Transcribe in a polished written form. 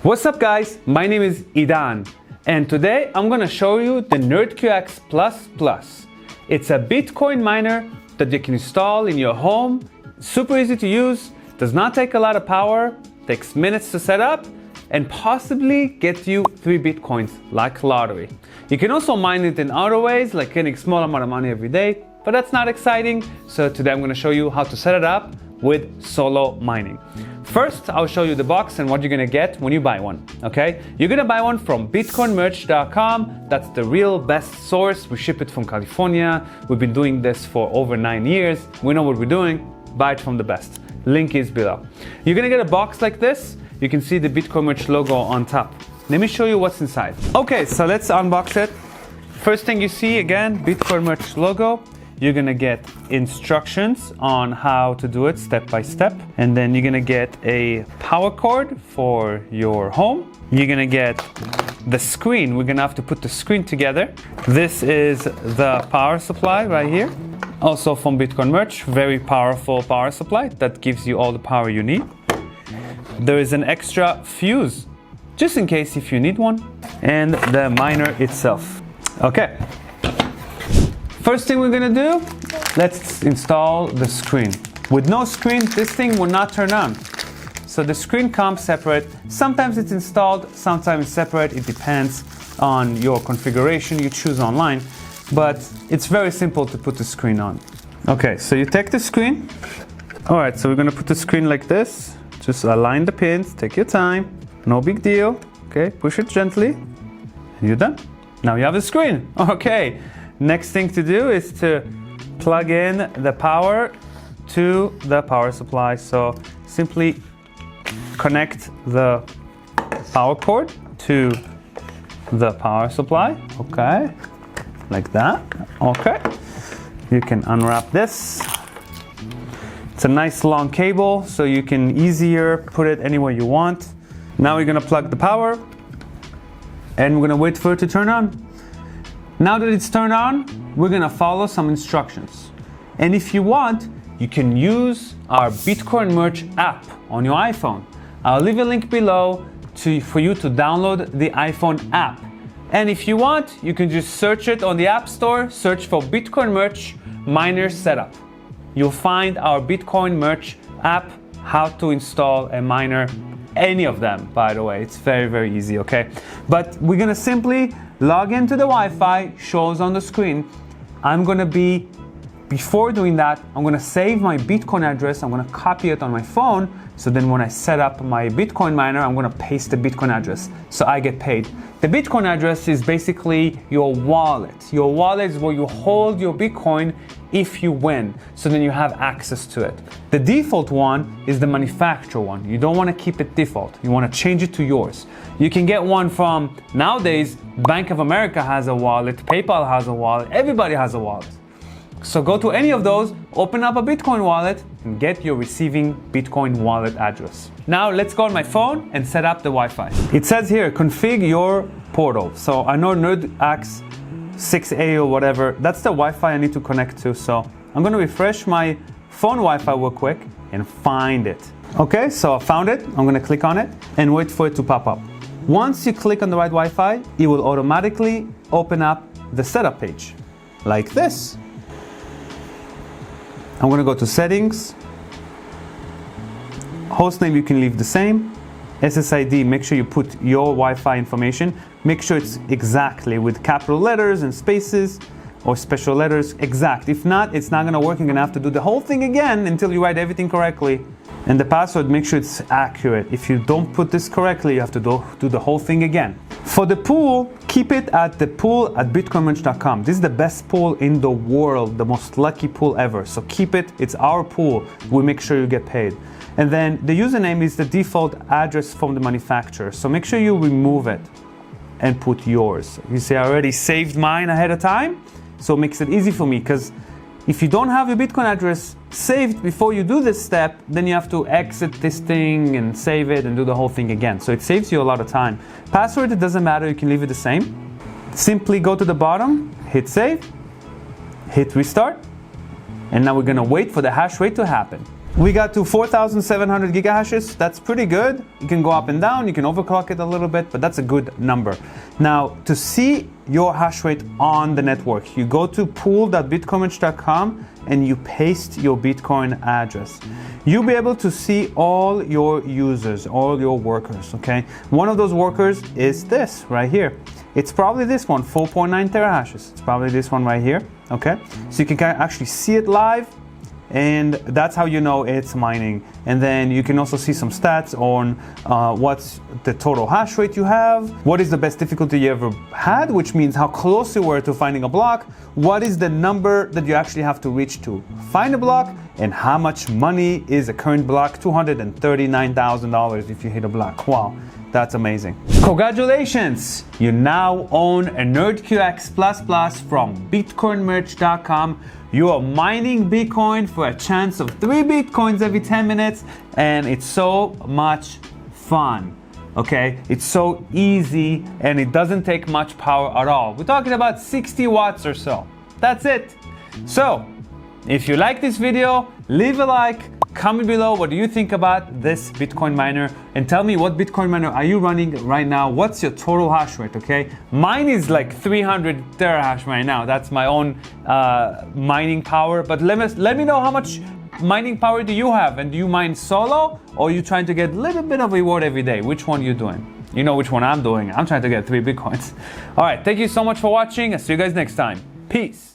What's up guys, my name is Idan and today I'm gonna show you the NerdQX++. It's a Bitcoin miner that you can install in your home. Super easy to use, does not take a lot of power, takes minutes to set up, and possibly get you 3 Bitcoins like lottery. You can also mine it in other ways, like getting a small amount of money every day, but that's not exciting. So today I'm gonna show you how to set it up with solo mining. First, I'll show you the box and what you're gonna get when you buy one, okay? You're gonna buy one from bitcoinmerch.com. That's the real best source. We ship it from California. We've been doing this for over 9 years. We know what we're doing. Buy it from the best. Link is below. You're gonna get a box like this. You can see the Bitcoin Merch logo on top. Let me show you what's inside. Okay, so let's unbox it. First thing you see, again, Bitcoin Merch logo. You're gonna get instructions on how to do it step by step. And then you're gonna get a power cord for your home. You're gonna get the screen. We're gonna have to put the screen together. This is the power supply right here. Also from Bitcoin Merch, very powerful power supply that gives you all the power you need. There is an extra fuse, just in case if you need one, and the miner itself. Okay. First thing we're gonna do, let's install the screen. With no screen, this thing will not turn on. So the screen comes separate. Sometimes it's installed, sometimes it's separate. It depends on your configuration you choose online, but it's very simple to put the screen on. Okay, so you take the screen. All right, so we're gonna put the screen like this. Just align the pins, take your time, no big deal. Okay, push it gently, and you're done. Now you have the screen. Okay. Next thing to do is to plug in the power to the power supply. So simply connect the power cord to the power supply. Okay, like that. Okay, you can unwrap this. It's a nice long cable, so you can easier put it anywhere you want. Now we're gonna plug the power, and we're gonna wait for it to turn on. Now that it's turned on, we're gonna follow some instructions. And if you want, you can use our Bitcoin Merch app on your iPhone. I'll leave a link below for you to download the iPhone app. And if you want, you can just search it on the App Store, search for Bitcoin Merch Miner Setup. You'll find our Bitcoin Merch app, how to install a miner, any of them, by the way. It's very, very easy, okay? But we're gonna simply log into the Wi-Fi, shows on the screen. Before doing that, I'm gonna save my Bitcoin address. I'm gonna copy it on my phone. So then when I set up my Bitcoin miner, I'm gonna paste the Bitcoin address so I get paid. The Bitcoin address is basically your wallet. Your wallet is where you hold your Bitcoin if you win. So then you have access to it. The default one is the manufacturer one. You don't wanna keep it default. You wanna change it to yours. You can get one from, nowadays, Bank of America has a wallet, PayPal has a wallet, everybody has a wallet. So go to any of those, open up a Bitcoin wallet, and get your receiving Bitcoin wallet address. Now let's go on my phone and set up the Wi-Fi. It says here, configure your portal. So I know NerdQaxe 6A or whatever, that's the Wi-Fi I need to connect to. So I'm gonna refresh my phone Wi-Fi real quick and find it. Okay, so I found it. I'm gonna click on it and wait for it to pop up. Once you click on the right Wi-Fi, it will automatically open up the setup page, like this. I'm gonna go to settings. Hostname you can leave the same. SSID, make sure you put your Wi-Fi information. Make sure it's exactly with capital letters and spaces or special letters, exact. If not, it's not gonna work. You're gonna have to do the whole thing again until you write everything correctly. And the password, make sure it's accurate. If you don't put this correctly, you have to do the whole thing again. For the pool, keep it at the pool at bitcoinmerch.com. This is the best pool in the world, the most lucky pool ever. So keep it, it's our pool. We make sure you get paid. And then the username is the default address from the manufacturer. So make sure you remove it and put yours. You see, I already saved mine ahead of time. So it makes it easy for me, because if you don't have your Bitcoin address saved before you do this step, then you have to exit this thing and save it and do the whole thing again. So it saves you a lot of time. Password, it doesn't matter, you can leave it the same. Simply go to the bottom, hit save, hit restart, and now we're gonna wait for the hash rate to happen. We got to 4,700 gigahashes. That's pretty good. You can go up and down, you can overclock it a little bit, but that's a good number. Now, to see your hash rate on the network, you go to pool.bitcoinmerch.com and you paste your Bitcoin address. You'll be able to see all your users, all your workers, okay? One of those workers is this right here. It's probably this one, 4.9 terahashes. It's probably this one right here, okay? So you can actually see it live, and that's how you know it's mining. And then you can also see some stats on what's the total hash rate you have, what is the best difficulty you ever had, which means how close you were to finding a block, what is the number that you actually have to reach to find a block, and how much money is a current block. $239,000 if you hit a block. Wow, that's amazing. Congratulations! You now own a NerdQX++ from bitcoinmerch.com. You are mining Bitcoin for a chance of 3 Bitcoins every 10 minutes, and it's so much fun. Okay, it's so easy and it doesn't take much power at all. We're talking about 60 watts or so. That's it. So, if you like this video, leave a like, comment below what do you think about this Bitcoin miner, and tell me what Bitcoin miner are you running right now. What's your total hash rate, okay? Mine is like 300 terahash right now. That's my own mining power, but let me know how much mining power do you have, and do you mine solo, or are you trying to get a little bit of reward every day? Which one are you doing? You know which one I'm doing. I'm trying to get 3 Bitcoins. All right, thank you so much for watching. I'll see you guys next time. Peace.